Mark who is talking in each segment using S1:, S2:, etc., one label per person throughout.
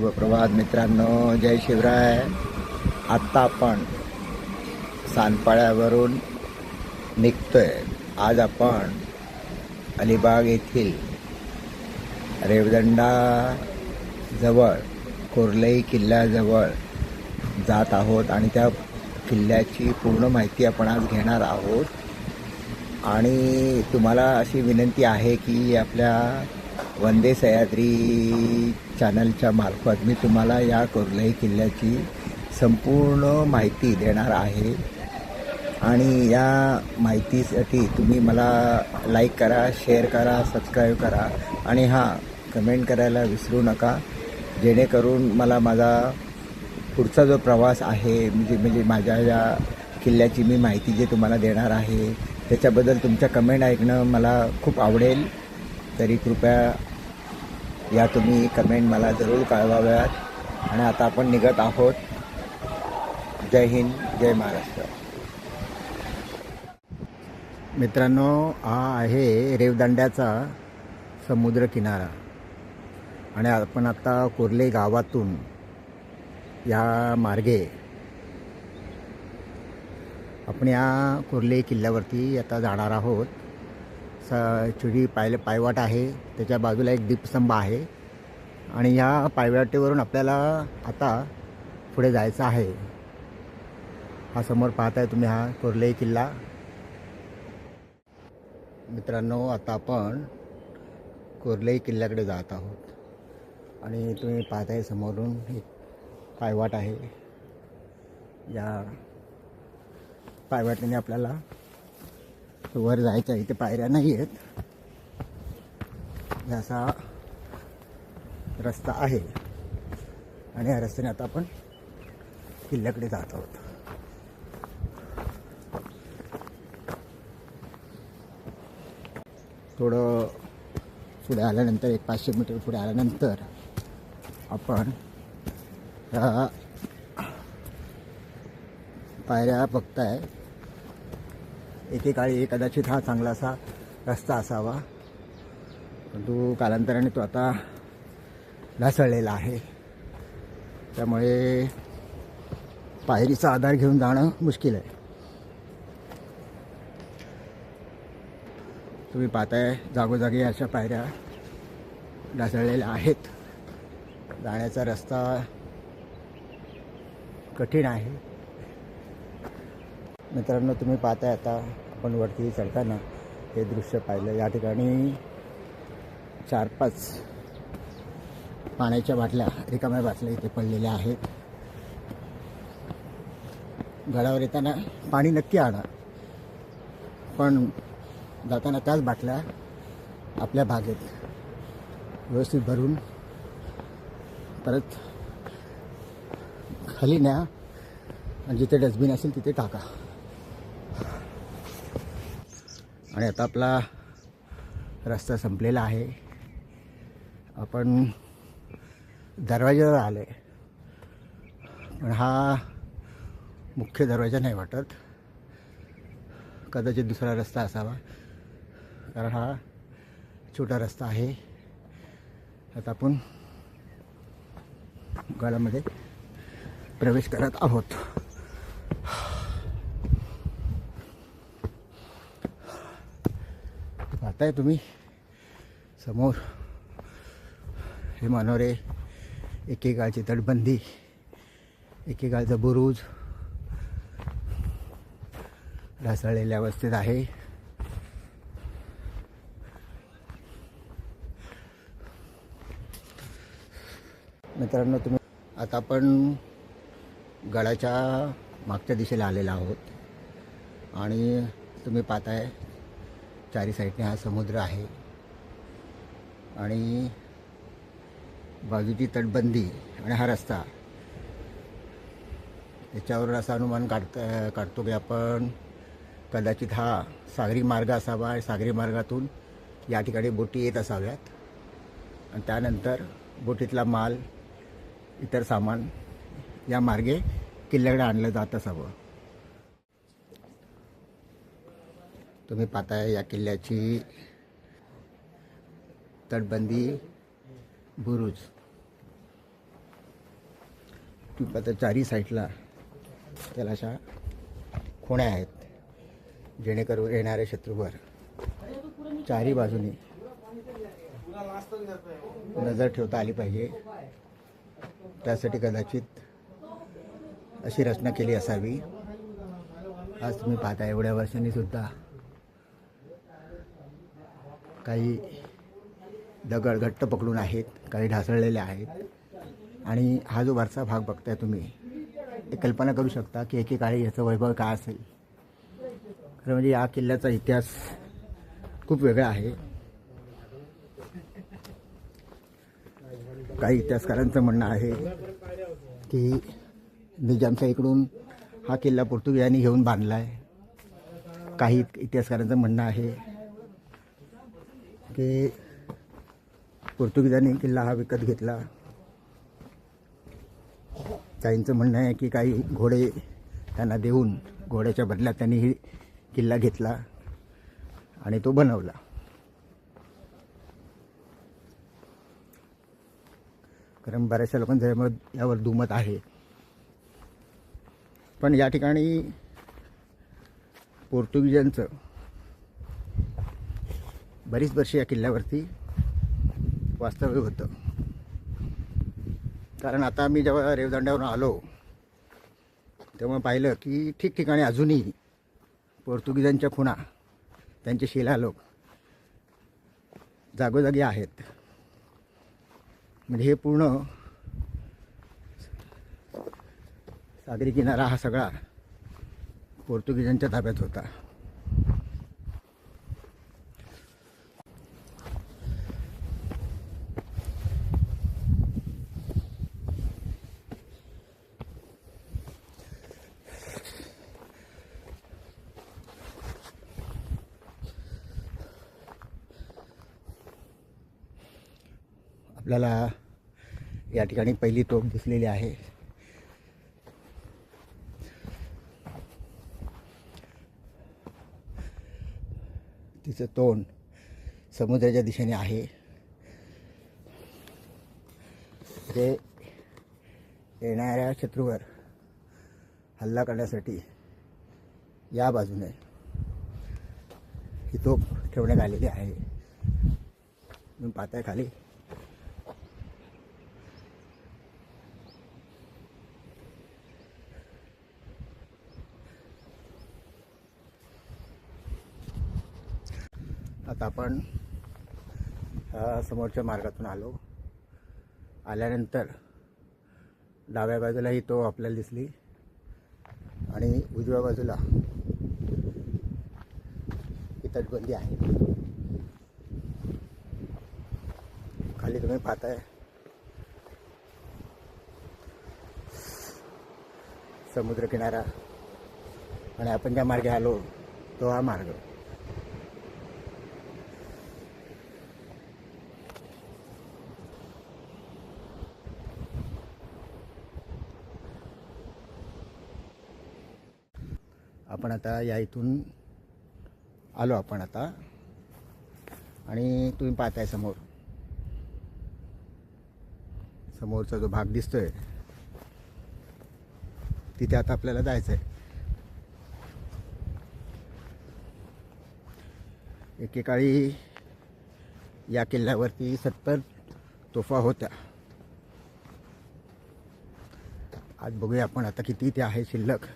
S1: शुभप्रभात मित्रांनो, जय शिवराय. आत्ता आपण सानपाड्यावरून निघतोय. आज आपण अलिबाग येथील रेवदंडा जवळ कोर्लई किल्ल्याजवळ जात आहोत आणि त्या किल्ल्याची पूर्ण माहिती आपण आज घेणार आहोत. आणि तुम्हाला अशी विनंती आहे की आपल्या वंदे सह्याद्री चॅनलच्या मार्फत मी तुम्हाला या कोर्लई किल्ल्याची संपूर्ण माहिती देणार आहे. आणि या माहितीसाठी तुम्ही मला लाईक करा, शेअर करा, सबस्क्राईब करा आणि कमेंट करायला विसरू नका, जेणेकरून मला माझा पुढचा जो प्रवास आहे म्हणजे माझ्या या किल्ल्याची मी माहिती जे तुम्हाला देणार आहे त्याच्याबद्दल तुमच्या कमेंट ऐकणं मला खूप आवडेल. तरी कृपया या तुम्ही कमेंट मला जरूर कळवाव्यात. आणि आता आपण निघत आहोत. जय हिंद, जय महाराष्ट्र. मित्रांनो, हा आहे रेवदंड्याचा समुद्र किनारा आणि आपण आता कोर्लई गावातून या मार्गे आपण या कोर्लई किल्ल्यावरती आता जाणार आहोत. छोटी पायवाट आहे, त्याच्या बाजूला एक दीपस्तंभ आहे आणि या पायवाटेवरून आपल्याला आता पुढे जायचं आहे. हा समोर पाहताय तुम्ही, हा कोर्लई किल्ला. मित्रांनो, आता आपण कोर्लई किल्ल्याकडे जात आहोत आणि तुम्ही पाहताय समोरून एक पायवाट आहे. या पायवाटेने आपल्याला वर जायचं आहे. इथे पायऱ्या नाही आहेत, असा रस्ता आहे आणि या रस्त्याने आता आपण किल्ल्याकडे जात आहोत. थोडं पुढे आल्यानंतर 500 मीटर पुढे आल्यानंतर आपण पायऱ्या बघताय. एकेकाळी कदाचित हा चांगला असा रस्ता असावा, परंतु कालांतराने तो आता ढासळलेला आहे. त्यामुळे पायरीचा आधार घेऊन जाणं मुश्किल आहे. तुम्ही पाहताय जागोजागी अशा पायऱ्या ढासळलेल्या आहेत. जाण्याचा रस्ता कठीण आहे. मित्रांनो, तुम्ही पाहताय आता आपण वरती चढताना हे दृश्य पाहिलं. या ठिकाणी 4-5 पाण्याच्या बाटल्या, रिकाम्या बाटल्या इथे पडलेल्या आहेत. गडावर येताना पाणी नक्की आणा, पण जाताना त्याच बाटल्या आपल्या बागेत व्यवस्थित भरून परत खाली न्या आणि जिथे डस्टबिन असेल तिथे टाका. आणि आता आपला रस्ता संपलेला आहे. आपण दरवाजावर आलो आहे, पण हा मुख्य दरवाजा नाही वाटत. कदाचित दुसरा रस्ता असावा, कारण हा छोटा रस्ता आहे. आता आपण गडामध्ये प्रवेश करत आहोत. पाहताय तुम्ही समोर हे मनोरे, एकेकाळची तटबंदी, एकेकाळचा बुरुज ढासळलेल्या अवस्थेत आहे. मित्रांनो, तुम्ही आता आपण गडाच्या मागच्या दिशेला आलेला आहोत आणि तुम्ही पाहताय चारी साईडने हा समुद्र आहे आणि बाजूची तटबंदी आणि हा रस्ता. याच्यावरून असा अनुमान काढतो की आपण कदाचित हा सागरी मार्ग असावा आणि सागरी मार्गातून या ठिकाणी बोटी येत असाव्यात आणि त्यानंतर बोटीतला माल, इतर सामान या मार्गे किल्ल्याकडे आणलं जात असावं. तुम्ही पाहताय या किल्ल्याची तटबंदी, बुरुज किंवा त्या चारी साईडला त्याला अशा खोण्या आहेत, जेणेकरून येणाऱ्या शत्रूवर चारी बाजूनी नजर ठेवता आली पाहिजे. त्यासाठी कदाचित अशी रचना केली असावी. आज तुम्ही पाहता एवढ्या वर्षांनी सुद्धा काही दगड घट्ट पकडून आहेत, काही ढासळलेले आहेत. आणि हा जो वरचा भाग बघताय तुम्ही, ते कल्पना करू शकता की एकेकाळी याचं वैभव काय असेल. खरं म्हणजे या किल्ल्याचा इतिहास खूप वेगळा आहे. काही इतिहासकारांचं म्हणणं आहे की निजामच्या इकडून हा किल्ला पोर्तुगीजांनी घेऊन बांधला आहे. काही इतिहासकारांचं म्हणणं आहे की पोर्तुगीजांनी किल्ला हा विकत घेतला. काहींचं म्हणणं आहे की काही घोडे त्यांना देऊन घोड्याच्या बदल्यात त्यांनी ही किल्ला घेतला आणि तो बनवला. कारण बऱ्याचशा लोकांचं यावर दुमत आहे. पण या ठिकाणी पोर्तुगीजांचं बरीच वर्षे या किल्ल्यावरती वास्तव्य होतं. कारण आता मी जेव्हा रेवदंड्यावरून आलो तेव्हा पाहिलं की ठिकठिकाणी अजूनही पोर्तुगीजांच्या खुणा, त्यांचे शिलालोक जागोजागी आहेत. म्हणजे हे पूर्ण सागरी किनारा हा सगळा पोर्तुगीजांच्या ताब्यात होता. आपल्याला या ठिकाणी पहिली तोफ दिसलेली आहे. तिचं तोंड समुद्राच्या दिशेने आहे. ते येणाऱ्या शत्रूवर हल्ला करण्यासाठी या बाजूने ही तोफ ठेवण्यात आलेली आहे. तुम्ही पाहताय खाली आता आपण समोरच्या मार्गातून आल्यानंतर डाव्या बाजूला ही तोफ आपल्याला दिसली आणि उजव्या बाजूला ही तटबंदी आहे. खाली तुम्ही पाहताय समुद्र किनारा आणि आपण ज्या मार्गे आलो तो हा मार्ग. आपण आता या इथून आलो आपण आता आणि तुम्ही पाहताय समोरचा जो भाग दिसतोय तिथे आता आपल्याला जायचं आहे. एकेकाळी या किल्ल्यावरती 70 तोफा होत्या. आज बघूया आपण आता किती ते आहे शिल्लक.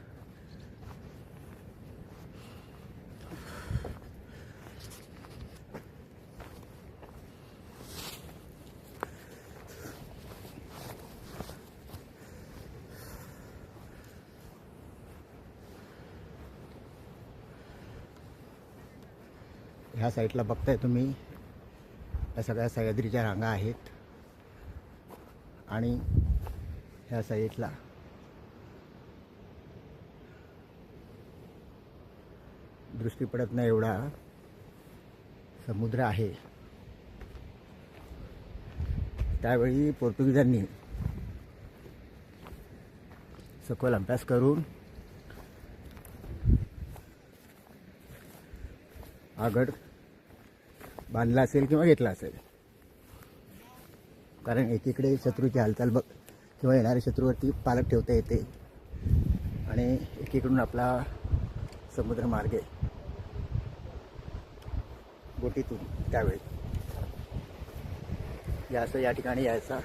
S1: ह्या साईडला बघताय तुम्ही, या सगळ्या सह्याद्रीच्या रांगा आहेत आणि ह्या साईडला दृष्टी पडत नाही एवढा समुद्र आहे. त्यावेळी पोर्तुगीजांनी सखोल अभ्यास करून हा गड बांधला असेल किंवा घेतला असेल. कारण एकीकडे शत्रूची हालचाल किंवा येणाऱ्या शत्रूवरती पालक ठेवता येते आणि एकीकडून आपला समुद्र मार्गे बोटीतून त्यावेळी असं या ठिकाणी यायचा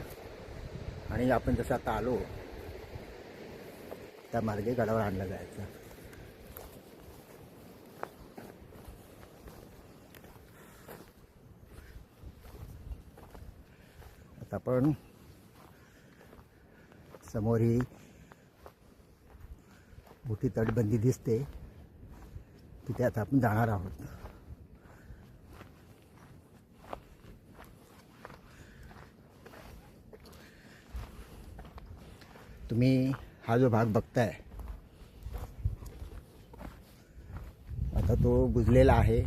S1: आणि आपण जसं आता आलो त्या मार्गे गडावर आणलं जायचं. आता आपण समोर ही मोठी तटबंदी दिसते, तिथे आता आपण जाणार आहोत. तुम्ही हा जो भाग बघताय आता तो बुजलेला आहे,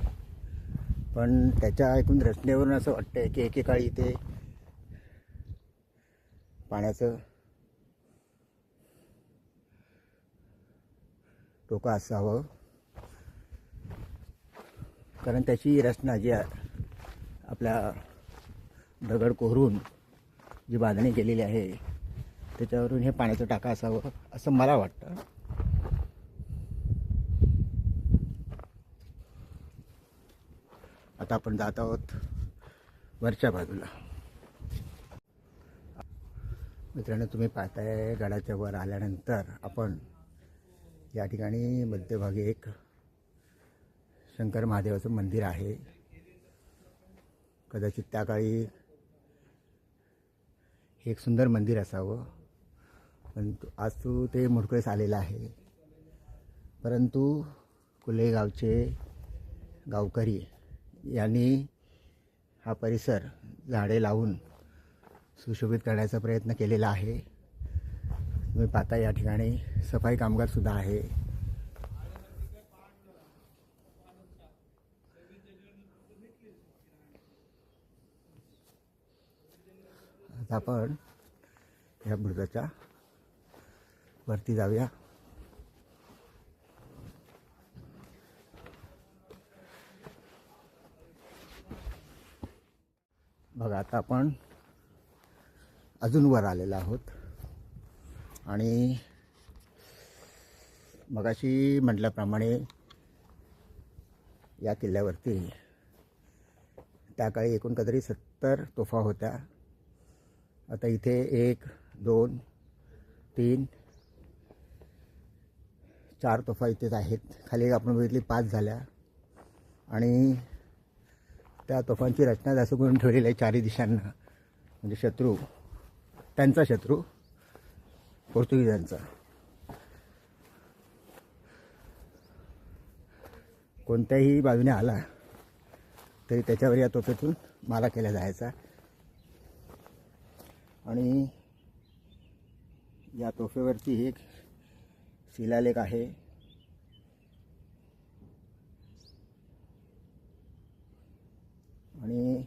S1: पण त्याच्या एकूण रचनेवरून असं वाटतंय की एकेकाळी इथे पाण्याचं टोका असावं, कारण त्याची रचना जी आपल्या दगड कोरून जी बांधणी केलेली आहे त्याच्यावरून हे पाण्याचं टाका असावं असं मला वाटतं. आता आपण जात आहोत वरच्या बाजूला. मित्रांनो, तुम्ही पाहताय गडाच्या वर आल्यानंतर आपण या ठिकाणी मध्यभागी एक शंकर महादेवाचं मंदिर आहे. कदाचित त्या काळी हे एक सुंदर मंदिर असावं, पण आज ते मोडकळीस आलेलं आहे. परंतु कुले गावचे गावकरी यांनी हा परिसर झाडे लावून सुशोभित करण्याचा प्रयत्न केलेला आहे. तुम्ही पाहता या ठिकाणी सफाई कामगार सुद्धा आहे. आता आपण या बुरुजाच्या वरती जाऊया. बघा, आता आपण अजून वर आलेलो आहोत आणि मगाशी म्हटल्याप्रमाणे या किल्ल्यावरती त्या काळी एकूण काहीतरी 70 तोफा होत्या. आता इथे 1, 2, 3, 4 तोफा इथेच आहेत. खाली आपण बघितली 5 झाल्या आणि त्या तोफांची रचना असं करून ठेवलेली आहे चारी दिशांना, म्हणजे शत्रू, त्यांचा शत्रू पोर्तुगीजांचा, कोणत्याही बाजूने आला तरी त्याच्यावर या तोफेतून मारा केला जायचा. आणि या तोफेवरती एक शिलालेख आहे. आणि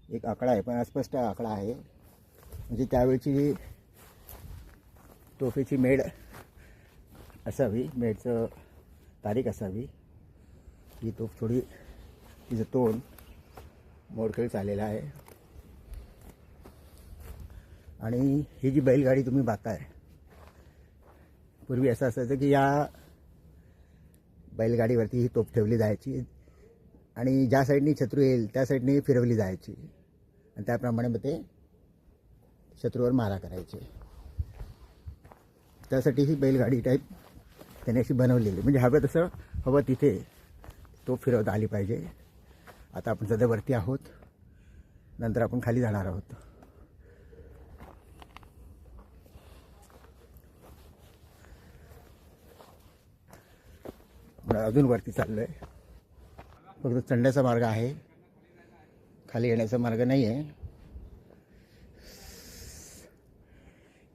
S1: एक आकडा आहे, पण अस्पष्ट आकडा आहे, म्हणजे त्यावेळची जी तोफेची मेढ असावी, मेढचं तारीख असावी. ही तोफ थोडी, तिचं तोंड मोडकळीस आलेलं आहे. आणि ही जी बैलगाडी तुम्ही पाहताय, पूर्वी असं असायचं की या बैलगाडीवरती ही तोफ ठेवली जायची आणि ज्या साईडनी शत्रू येईल त्या साईडनी फिरवली जायची आणि त्याप्रमाणे मग ते शत्रूवर मारा करायचे. त्यासाठी ही बैलगाडी टाईप त्याने अशी बनवलेली, म्हणजे हवं तसं हवं तिथे तोफ फिरवता आली पाहिजे. आता आपण सध्या वरती आहोत, नंतर आपण खाली जाणार आहोत. अजून वरती चाललोय. फक्त चढण्याचा मार्ग आहे, खाली येण्याचा मार्ग नाही आहे.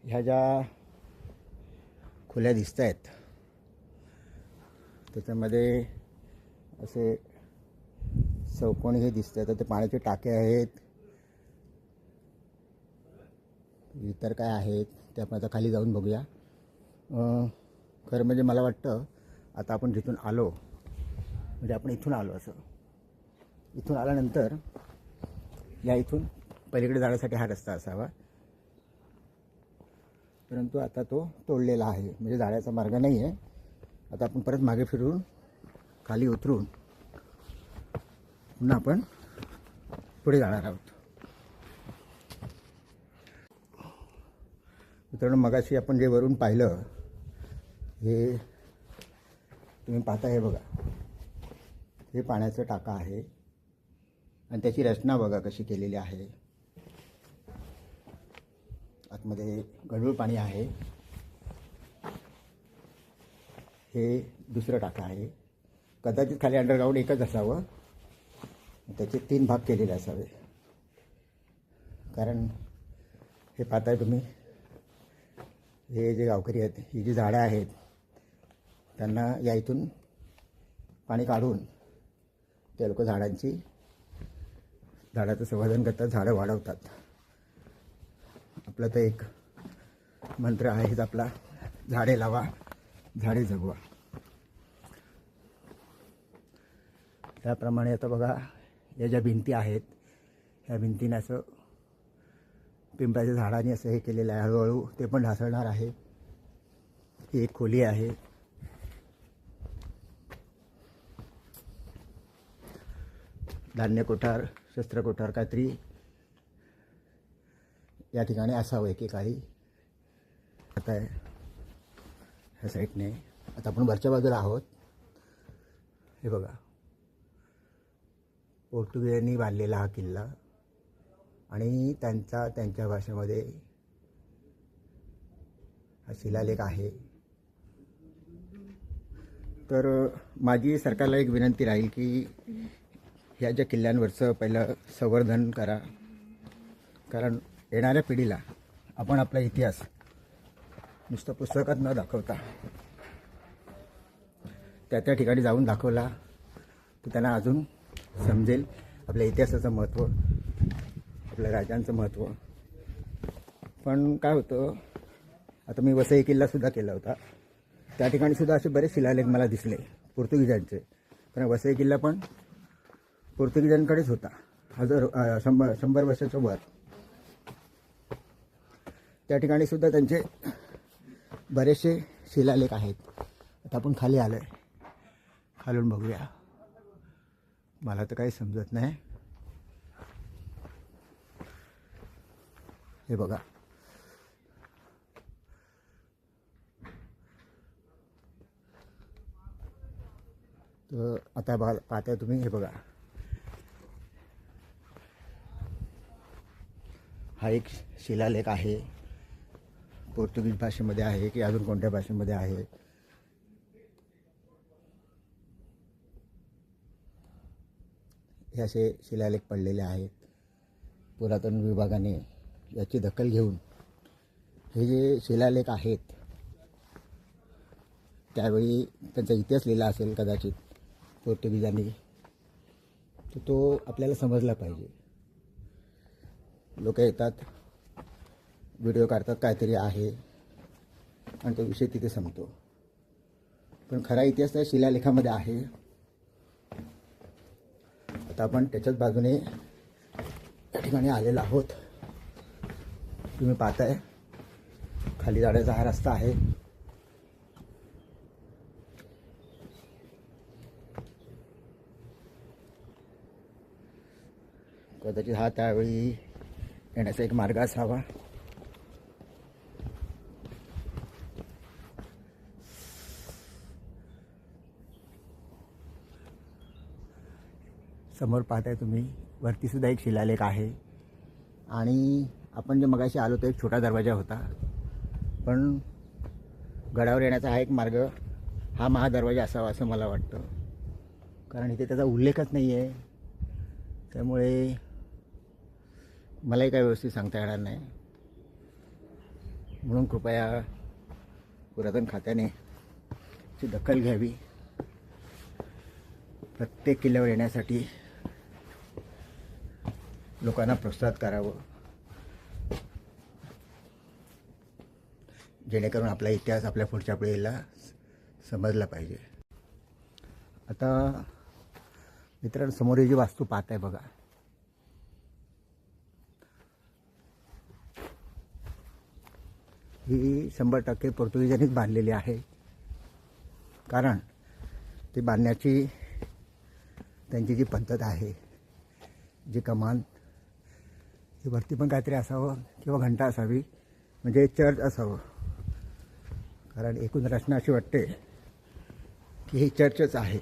S1: ह्या ज्या खुल्या दिसत आहेत त्याच्यामध्ये असे चौकोनी हे दिसत आहेत. ते पाण्याचे टाके आहेत, इतर काय आहेत ते आपण आता खाली जाऊन बघूया. खरं म्हणजे मला वाटतं आता आपण जिथून आलो, म्हणजे आपण इथून आलो, असं इथून आल्यानंतर या इथून पलीकडे जाण्यासाठी हा रस्ता असावा. परंतु आता तो तोडलेला आहे, म्हणजे जाण्याचा मार्ग नाही आहे. आता आपण परत मागे फिरून खाली उतरून पुन्हा आपण पुढे जाणार आहोत. मित्रांनो, मगाशी आपण जे वरून पाहिलं हे तुम्ही पाहता, हे बघा, हे पाण्याचं टाका आहे आणि त्याची रचना बघा कशी केलेली आहे. आतमध्ये गढूळ पाणी आहे. हे दुसरं टाका आहे. कदाचित खाली अंडरग्राऊंड एकच असावं, त्याचे 3 भाग केलेले असावे. कारण हे पाहताय तुम्ही, हे जे गावकरी आहेत, ही जी झाडं आहेत, त्यांना या इथून पाणी काढून ते लोक झाडाचं संवर्धन करतात, झाडं वाढवतात. आपलं तर एक मंत्र आहेच आपला, झाडे लावा झाडे जगवा. त्याप्रमाणे आता बघा, या ज्या भिंती आहेत, ह्या भिंतीने असं पिंपळाच्या झाडाने असं हे केलेलं आहे. हळूहळू ते पण ढासळणार आहे. ही एक खोली आहे. धान्य कोठार, शस्त्र कोठार काहीतरी या ठिकाणी असावं एकेकाळी. आता ह्या साईडने आता आपण वरच्या बाजूला आहोत. हे बघा, पोर्तुगीजांनी बांधलेला हा किल्ला आणि त्यांच्या भाषेमध्ये हा शिलालेख आहे. तर माझी सरकारला एक विनंती राहील की ह्या ज्या किल्ल्यांवरचं पहिलं संवर्धन करा. कारण येणाऱ्या पिढीला आपण आपला इतिहास नुसतं पुस्तकात न दाखवता त्या ठिकाणी जाऊन दाखवला तर त्यांना अजून समजेल आपल्या इतिहासाचं महत्त्व, आपल्या राजांचं महत्त्व. पण काय होतं, आता मी वसई किल्लासुद्धा केला होता. त्या ठिकाणी सुद्धा असे बरेच शिलालेख मला दिसले पोर्तुगीजांचे. कारण वसई किल्ला पण पोर्तुगीजांकडेच होता, 100 वर्षाच्या वर. त्या ठिकाणी सुद्धा त्यांचे बरेचसे शिलालेख आहेत. आता आपण खाली आलो आहे, खालून बघूया. मला तर काही समजत नाही. हे बघा, तर आता पाहताय तुम्ही, हे बघा, हा एक शिलालेख आहे. पोर्तुगीज भाषेमध्ये आहे की अजून कोणत्या भाषेमध्ये आहे. हे असे शिलालेख पडलेले आहेत. पुरातन विभागाने याची दखल घेऊन हे जे शिलालेख आहेत, त्यावेळी त्यांचा इतिहास लिहिला असेल कदाचित पोर्तुगीजांनी, तर तो आपल्याला समजला पाहिजे. लोक येतात, व्हिडिओ काढतात, काहीतरी आहे आणि तो विषय तिथे संपतो. पण खरा इतिहास त्या शिलालेखामध्ये आहे. आता आपण त्याच्याच बाजूने या ठिकाणी आलेलो आहोत. तुम्ही पाहताय, खाली जाण्याचा हा रस्ता आहे. कदाचित हा त्यावेळी येण्याचा एक मार्ग असावा. समोर पाहताय तुम्ही, वरती सुद्धा एक शिलालेख आहे. आणि आपण जे मगाशी आलो तो एक छोटा दरवाजा होता, पण गडावर येण्याचा हा एक मार्ग, हा महादरवाजा असावा असं मला वाटतं. कारण इथे त्याचा उल्लेखच नाही आहे. त्यामुळे मलाही काही व्यवस्थित सांगता येणार नाही. म्हणून कृपया पुरातन खात्याने ची दखल घ्यावी. प्रत्येक किल्ल्यावर येण्यासाठी लोकांना प्रोत्साहित करावं, जेणेकरून आपला इतिहास आपल्या पुढच्या पिढीला समजला पाहिजे. आता मित्रांनो, समोर ही जी वास्तू पाहताय बघा, ही 100% पोर्तुगीजांनीच बांधलेली आहे. कारण ती बांधण्याची त्यांची जी पद्धत आहे, जी कमान, ती वरती पण काहीतरी असावं किंवा घंटा असावी, म्हणजे चर्च असावं. कारण एकूण रचना अशी वाटते की ही चर्चच आहे.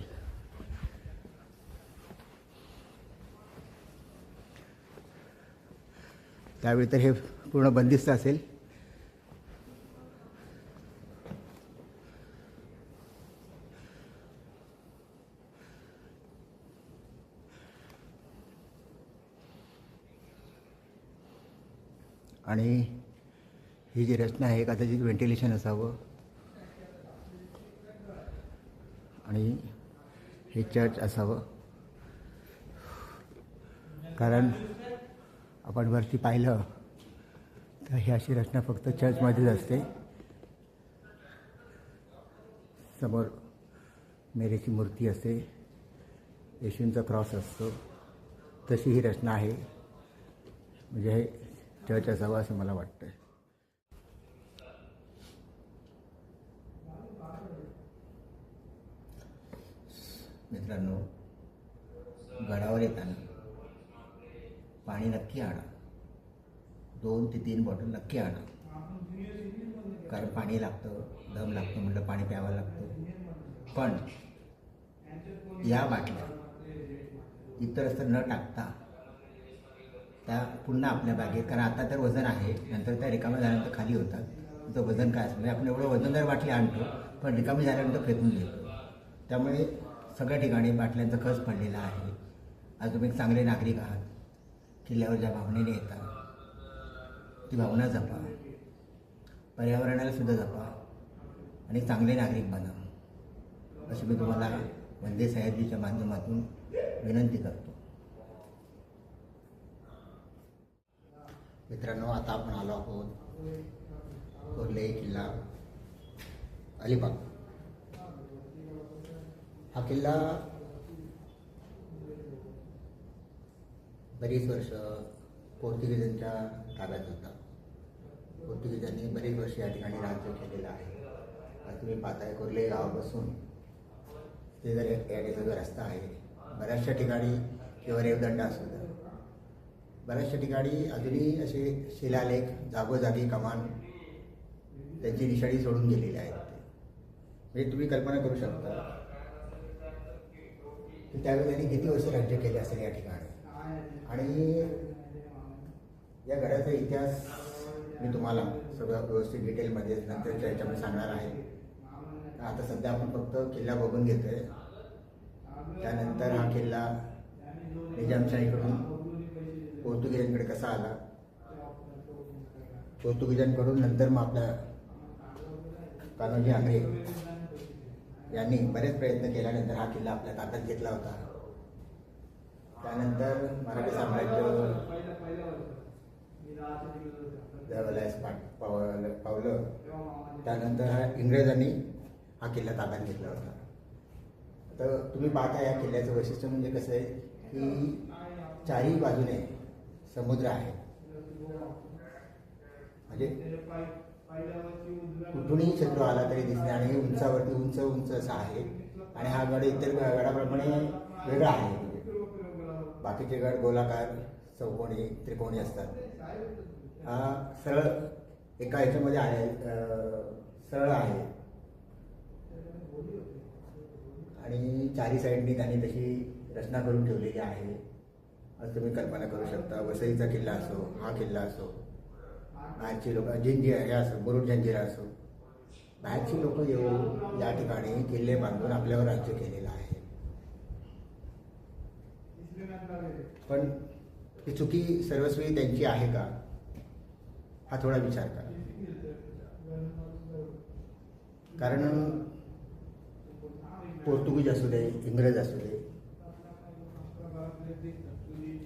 S1: त्यावेळी तर हे पूर्ण बंदिस्त असेल. आणि ही जी रचना आहे कदाचित व्हेंटिलेशन असावं. आणि हे चर्च असावं. कारण आपण वरती पाहिलं तर ही अशी रचना फक्त चर्चमध्येच असते. समोर मेरीची मूर्ती असते, येशूंचा क्रॉस असतो. तशी ही रचना आहे. म्हणजे हे चर्च असावं असं मला वाटतं. मित्रांनो, गडावर येताना पाणी नक्की आणा. 2 ते 3 बॉटल नक्की आणा. कारण पाणी लागतं, दम लागतं म्हटलं पाणी प्यावं लागतं. पण या बाटल्या इतर असं न टाकता त्या पुन्हा आपल्या बॅगेत, कारण आता तर वजन आहे, नंतर त्या रिकाम्या झाल्यानंतर खाली होतात. तुमचं वजन काय असतं, आपण एवढं वजनदार बाटली आणतो पण रिकामी झाल्यानंतर फेकून देतो. त्यामुळे सगळ्या ठिकाणी बाटल्यांचा खच पडलेला आहे. आज तुम्ही एक चांगले नागरिक आहात. किल्ल्यावर ज्या भावनेने येतात ती भावना जपा, पर्यावरणाला सुद्धा जपा आणि चांगले नागरिक बना, अशी मी तुम्हाला वंदे सह्याद्रीच्या माध्यमातून विनंती करतो. मित्रांनो, आता आपण आलो आहोत कोर्ले किल्ला अलिबाग. हा किल्ला बरीच वर्ष पोर्तुगीजांच्या ताब्यात होता. पोर्तुगीजांनी बरीच वर्ष या ठिकाणी राज्य केलेलं आहे. आता तुम्ही पाहताय कोर्ले गावापासून ते जर याचा जो रस्ता आहे, बऱ्याचशा ठिकाणी किंवा रेवदंड असू द्या, बऱ्याचशा ठिकाणी अजूनही असे शिलालेख, जागोजागी कमान त्यांची निशाणी सोडून गेलेले आहेत. म्हणजे तुम्ही कल्पना करू शकता की त्यावेळी त्यांनी किती वर्ष राज्य केले असेल या ठिकाणी. आणि या गडाचा इतिहास मी तुम्हाला सगळं व्यवस्थित डिटेलमध्ये नंतरच्या याच्यामध्ये सांगणार आहे. आता सध्या आपण फक्त किल्ला बघून घेतोय. त्यानंतर हा किल्ला निजामशाहीकडून पोर्तुगीजांकडे कसा आला, पोर्तुगीजांकडून नंतर मग आपल्या कान्होजी आंग्रे यांनी बरेच प्रयत्न केल्यानंतर हा किल्ला आपल्या ताब्यात घेतला होता. त्यानंतर मराठी साम्राज्य त्यावेळेस पावलं. त्यानंतर इंग्रजांनी हा किल्ला ताब्यात घेतला होता. तर तुम्ही पाहता या किल्ल्याचं वैशिष्ट्य म्हणजे कसं आहे की चारही बाजूने समुद्र आहे. म्हणजे कुठूनही शत्रू आला तरी दिसणे आणि उंचावरती उंच उंच असा आहे. आणि हा गड इतर गडाप्रमाणे वेगळा आहे. बाकीचे गड गोलाकार, चौकोनी, त्रिकोणी असतात. हा सरळ एका ह्याच्यामध्ये आहे, सरळ आहे. आणि चारी साईडनी त्यांनी तशी रचना करून ठेवलेली आहे. आज तुम्ही कल्पना करू शकता. वसईचा किल्ला असो, हा किल्ला असो, बाहेरची लोक जंजिरा हे असो, मुरुड जंजिरा असो, बाहेरची लोक येऊन या ठिकाणी किल्ले बांधून आपल्यावर राज्य केलेलं आहे. पण ही चुकी सर्वस्वी त्यांची आहे का, हा थोडा विचार करा. कारण पोर्तुगीज असू दे, इंग्रज असू दे,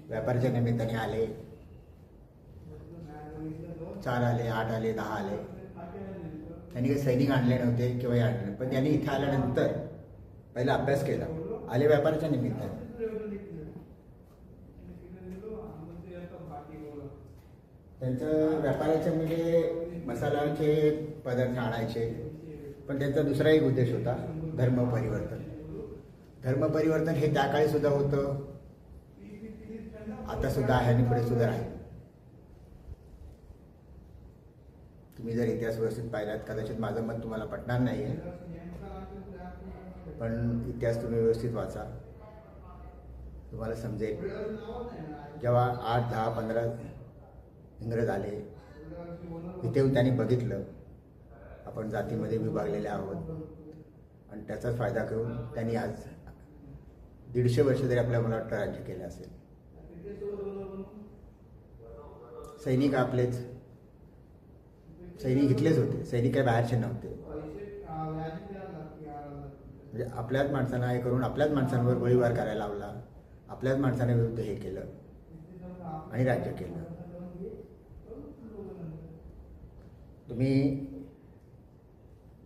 S1: व्यापाराच्या निमित्ताने आले. 4 आले, 8 आले, 10 आले. त्यांनी काही सैनिक आणले नव्हते किंवा हे आणले, पण त्यांनी इथे आल्यानंतर पहिला अभ्यास केला. आले व्यापाराच्या निमित्ताने, त्यांचं व्यापाराचे म्हणजे मसाल्याचे पदार्थ आणायचे, पण त्यांचा दुसरा एक उद्देश होता धर्म परिवर्तन. धर्म परिवर्तन हे त्या काळी सुद्धा होतं, आता सुद्धा आहे आणि पुढे सुद्धा राहील. तुम्ही जर इतिहास व्यवस्थित पाहिलात, कदाचित माझं मत तुम्हाला पटणार नाही आहे, पण इतिहास तुम्ही व्यवस्थित वाचा, तुम्हाला समजेल. जेव्हा 8, 10, 15 इंग्रज आले, इथे येऊन त्यांनी बघितलं आपण जातीमध्ये विभागलेले आहोत, आणि त्याचाच फायदा घेऊन त्यांनी आज 150 वर्ष तरी आपल्या मला वाटतं राज्य केलं असेल. सैनिक आपलेच, सैनिक इथलेच होते, सैनिक काही बाहेरचे नव्हते. म्हणजे आपल्याच माणसांना हे करून आपल्याच माणसांवर गोळीबार करायला लावला, आपल्याच माणसांविरुद्ध हे केलं आणि राज्य केलं. तुम्ही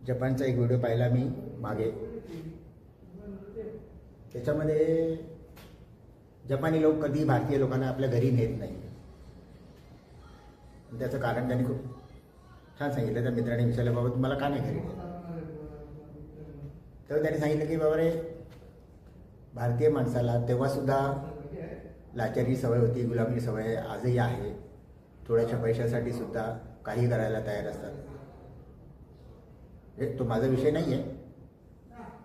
S1: जपानचा एक व्हिडिओ पाहिला मी मागे, त्याच्यामध्ये जपानी लोक कधी भारतीय लोकांना आपल्या घरी नेत नाही. त्याचं कारण त्यांनी खूप छान सांगितलं. त्या मित्राने विचारलं, बाबा तुम्हाला का नाही घरी नेत? तर त्यांनी सांगितलं की बाबा रे, भारतीय माणसाला तेव्हासुद्धा लाचारी सवय होती, गुलामी सवय आजही आहे. थोड्याशा पैशासाठी सुद्धा काही करायला तयार असतात. तो माझा विषय नाही आहे,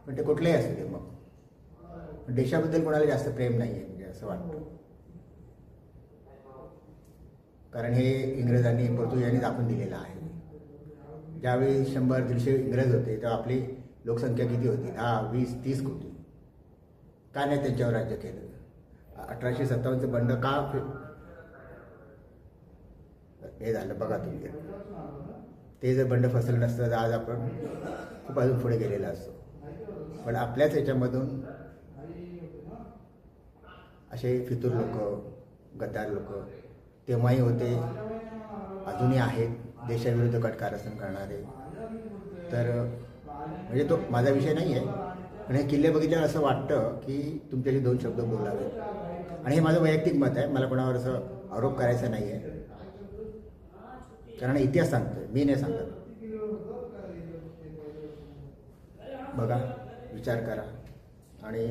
S1: पण ते कुठलेही असू दे. मग देशाबद्दल कोणाला जास्त प्रेम नाही आहे, म्हणजे असं वाटतं. कारण हे इंग्रजांनी, पोर्तुगीजांनी दाखवून दिलेलं आहे. ज्यावेळी 100-150 इंग्रज होते, तेव्हा आपली लोकसंख्या किती होती? 10, 20, 30 कोटी. का नाही त्यांच्यावर राज्य केलं? 1857चं बंड का हे झालं बघा तुम्ही. ते जर बंड फसलं नसतं तर आज आपण खूप अजून पुढे गेलेला असतो. पण आपल्याच ह्याच्यामधून असे फितूर लोक, गद्दार लोक तेव्हाही होते, अजूनही आहेत, देशाविरुद्ध कट कारस्थान करणारे. तर म्हणजे तो माझा विषय नाही आहे, पण हे किल्ले बघितल्यावर असं वाटतं की तुमच्याशी 2 शब्द बोलावे. आणि हे माझं वैयक्तिक मत आहे, मला कोणावर असं आरोप करायचा नाही आहे, कारण इतिहास सांगतोय, मी नाही सांगत. बघा, विचार करा, आणि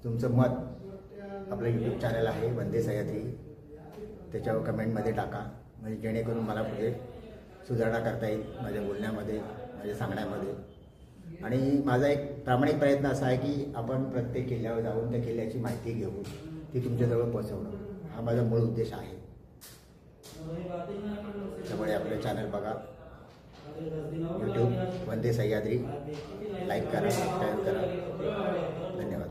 S1: तुमचं मत आपलं यूट्यूब चॅनल आहे वंदे सह्याद्री, त्याच्यावर कमेंटमध्ये टाका, म्हणजे जेणेकरून मला पुढे सुधारणा करता येईल माझ्या बोलण्यामध्ये, माझ्या सांगण्यामध्ये. आणि माझा एक प्रामाणिक प्रयत्न असा आहे की आपण प्रत्येक किल्ल्यावर जाऊन त्या किल्ल्याची माहिती घेऊन ती तुमच्याजवळ पोहोचवणं, हा माझा मूळ उद्देश आहे. त्यामुळे आपलं चॅनल बघा, यूट्यूब वंदे सह्याद्री, लाईक करा, सबस्क्राईब करा. धन्यवाद.